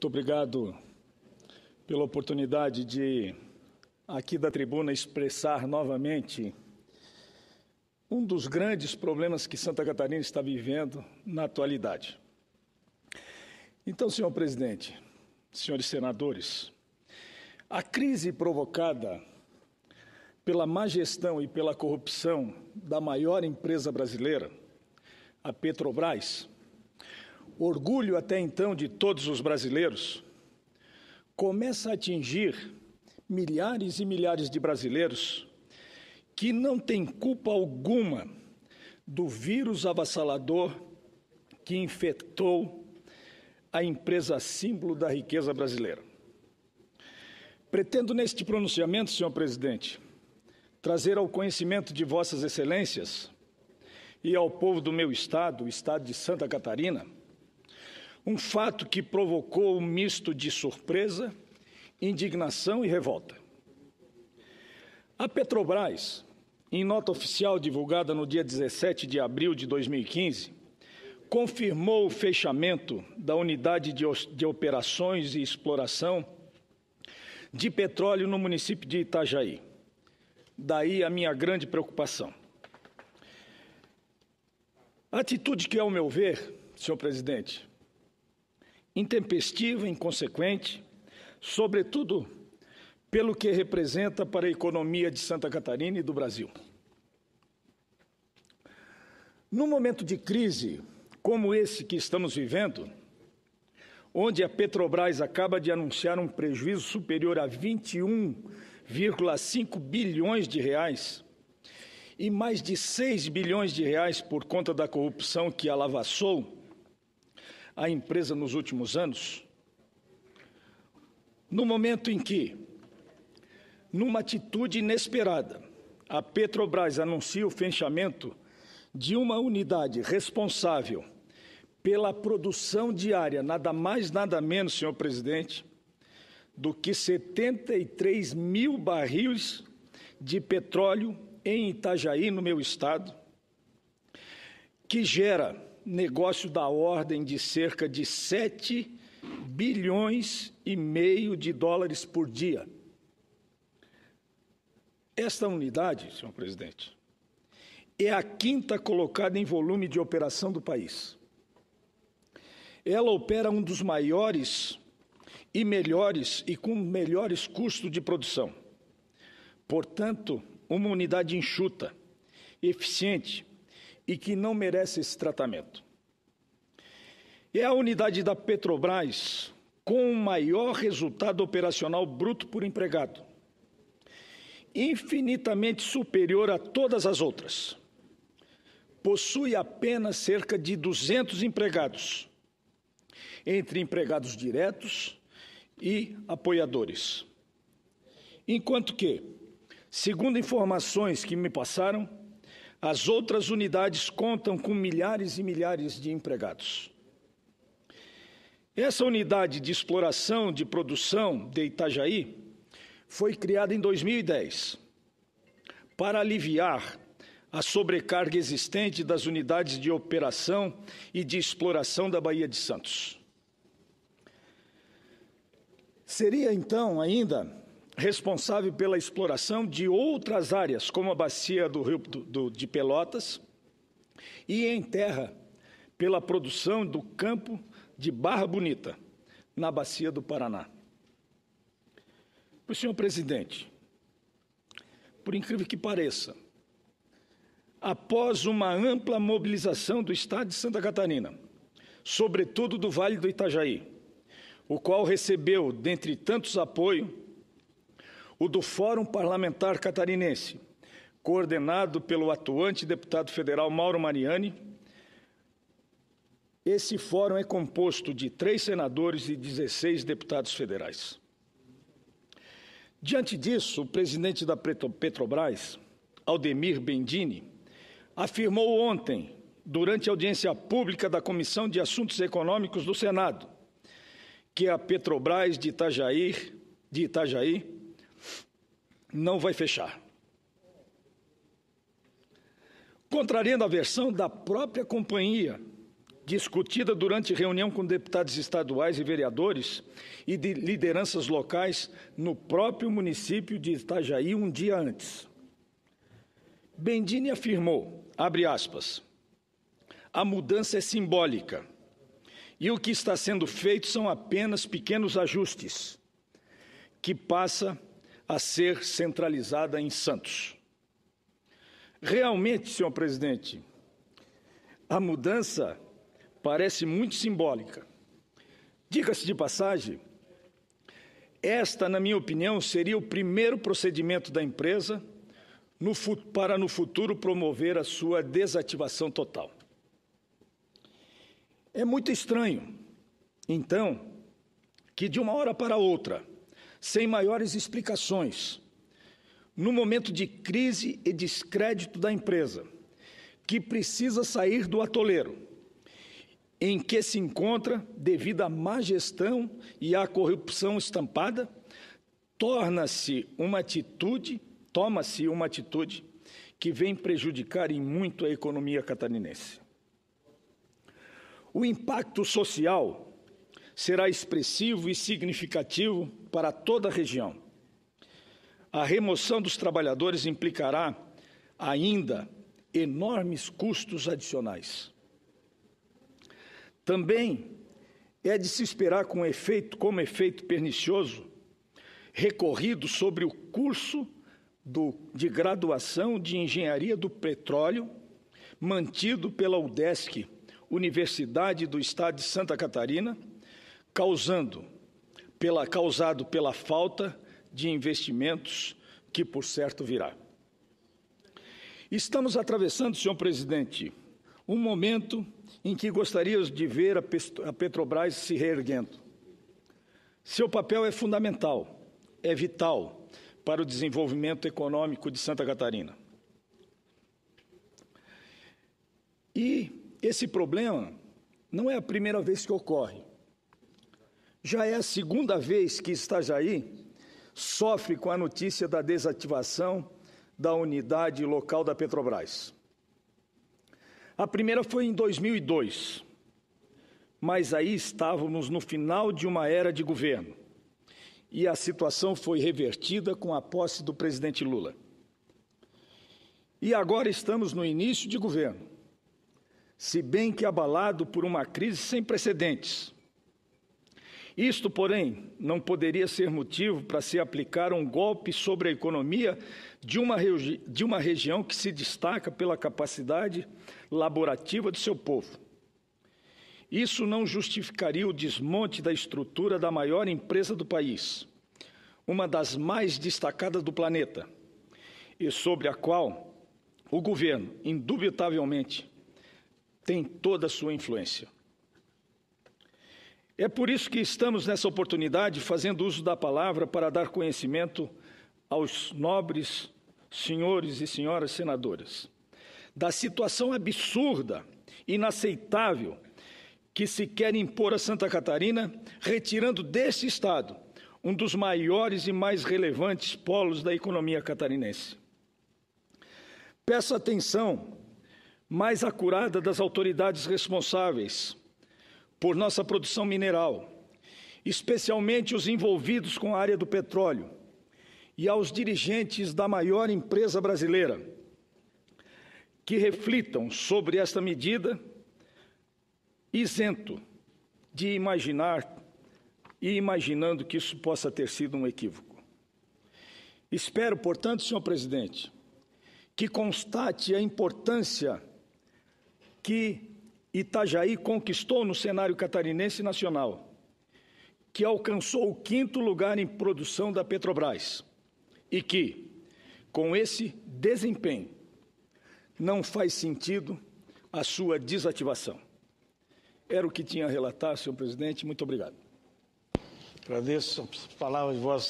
Muito obrigado pela oportunidade de, aqui da tribuna, expressar novamente um dos grandes problemas que Santa Catarina está vivendo na atualidade. Então, senhor presidente, senhores senadores, a crise provocada pela má gestão e pela corrupção da maior empresa brasileira, a Petrobras, orgulho até então de todos os brasileiros, começa a atingir milhares e milhares de brasileiros que não têm culpa alguma do vírus avassalador que infectou a empresa símbolo da riqueza brasileira. Pretendo, neste pronunciamento, senhor presidente, trazer ao conhecimento de vossas excelências e ao povo do meu estado, o estado de Santa Catarina, um fato que provocou um misto de surpresa, indignação e revolta. A Petrobras, em nota oficial divulgada no dia 17 de abril de 2015, confirmou o fechamento da unidade de operações e exploração de petróleo no município de Itajaí. Daí a minha grande preocupação. A atitude que, ao meu ver, senhor presidente, intempestiva, inconsequente, sobretudo pelo que representa para a economia de Santa Catarina e do Brasil. Num momento de crise como esse que estamos vivendo, onde a Petrobras acaba de anunciar um prejuízo superior a 21,5 bilhões de reais e mais de 6 bilhões de reais por conta da corrupção que alavassou a empresa nos últimos anos, no momento em que, numa atitude inesperada, a Petrobras anuncia o fechamento de uma unidade responsável pela produção diária, nada mais, nada menos, senhor presidente, do que 73 mil barris de petróleo em Itajaí, no meu estado, que gera negócio da ordem de cerca de 7 bilhões e meio de dólares por dia. Esta unidade, senhor presidente, é a quinta colocada em volume de operação do país. Ela opera um dos maiores e melhores e com melhores custos de produção. Portanto, uma unidade enxuta, eficiente e que não merece esse tratamento. É a unidade da Petrobras com o maior resultado operacional bruto por empregado, infinitamente superior a todas as outras. Possui apenas cerca de 200 empregados, entre empregados diretos e apoiadores. Enquanto que, segundo informações que me passaram, as outras unidades contam com milhares e milhares de empregados. Essa unidade de exploração de produção de Itajaí foi criada em 2010 para aliviar a sobrecarga existente das unidades de operação e de exploração da Baía de Santos. Seria, então, ainda responsável pela exploração de outras áreas, como a bacia do Rio de Pelotas, e em terra, pela produção do campo de Barra Bonita, na bacia do Paraná. Senhor presidente, por incrível que pareça, após uma ampla mobilização do Estado de Santa Catarina, sobretudo do Vale do Itajaí, o qual recebeu, dentre tantos apoios, o do Fórum Parlamentar Catarinense, coordenado pelo atuante deputado federal Mauro Mariani. Esse fórum é composto de 3 senadores e 16 deputados federais. Diante disso, o presidente da Petrobras, Aldemir Bendini, afirmou ontem, durante a audiência pública da Comissão de Assuntos Econômicos do Senado, que a Petrobras de Itajaí não vai fechar. Contrariando a versão da própria companhia, discutida durante reunião com deputados estaduais e vereadores e de lideranças locais no próprio município de Itajaí um dia antes. Bendini afirmou, abre aspas, a mudança é simbólica e o que está sendo feito são apenas pequenos ajustes, que passa a ser centralizada em Santos. Realmente, senhor presidente, a mudança parece muito simbólica. Diga-se de passagem, esta, na minha opinião, seria o primeiro procedimento da empresa para no futuro promover a sua desativação total. É muito estranho, então, que de uma hora para outra, sem maiores explicações, no momento de crise e descrédito da empresa, que precisa sair do atoleiro, em que se encontra devido à má gestão e à corrupção estampada, toma-se uma atitude que vem prejudicar em muito a economia catarinense. O impacto social será expressivo e significativo para toda a região. A remoção dos trabalhadores implicará ainda enormes custos adicionais. Também é de se esperar como efeito pernicioso recorrido sobre o curso de graduação de Engenharia do Petróleo mantido pela UDESC, Universidade do Estado de Santa Catarina, causado pela falta de investimentos que, por certo, virá. Estamos atravessando, senhor presidente, um momento em que gostaríamos de ver a Petrobras se reerguendo. Seu papel é fundamental, é vital para o desenvolvimento econômico de Santa Catarina. E esse problema não é a primeira vez que ocorre. Já é a segunda vez que Itajaí sofre com a notícia da desativação da unidade local da Petrobras. A primeira foi em 2002, mas aí estávamos no final de uma era de governo e a situação foi revertida com a posse do presidente Lula. E agora estamos no início de governo, se bem que abalado por uma crise sem precedentes. Isto, porém, não poderia ser motivo para se aplicar um golpe sobre a economia de uma região que se destaca pela capacidade laborativa de seu povo. Isso não justificaria o desmonte da estrutura da maior empresa do país, uma das mais destacadas do planeta, e sobre a qual o governo, indubitavelmente, tem toda a sua influência. É por isso que estamos nessa oportunidade fazendo uso da palavra para dar conhecimento aos nobres senhores e senhoras senadoras da situação absurda, inaceitável, que se quer impor a Santa Catarina, retirando desse estado um dos maiores e mais relevantes polos da economia catarinense. Peço atenção mais acurada das autoridades responsáveis por nossa produção mineral, especialmente os envolvidos com a área do petróleo, e aos dirigentes da maior empresa brasileira, que reflitam sobre esta medida, isento de imaginando que isso possa ter sido um equívoco. Espero, portanto, senhor presidente, que constate a importância que Itajaí conquistou no cenário catarinense e nacional, que alcançou o 5º lugar em produção da Petrobras e que, com esse desempenho, não faz sentido a sua desativação. Era o que tinha a relatar, senhor presidente. Muito obrigado. Agradeço as palavras de vossa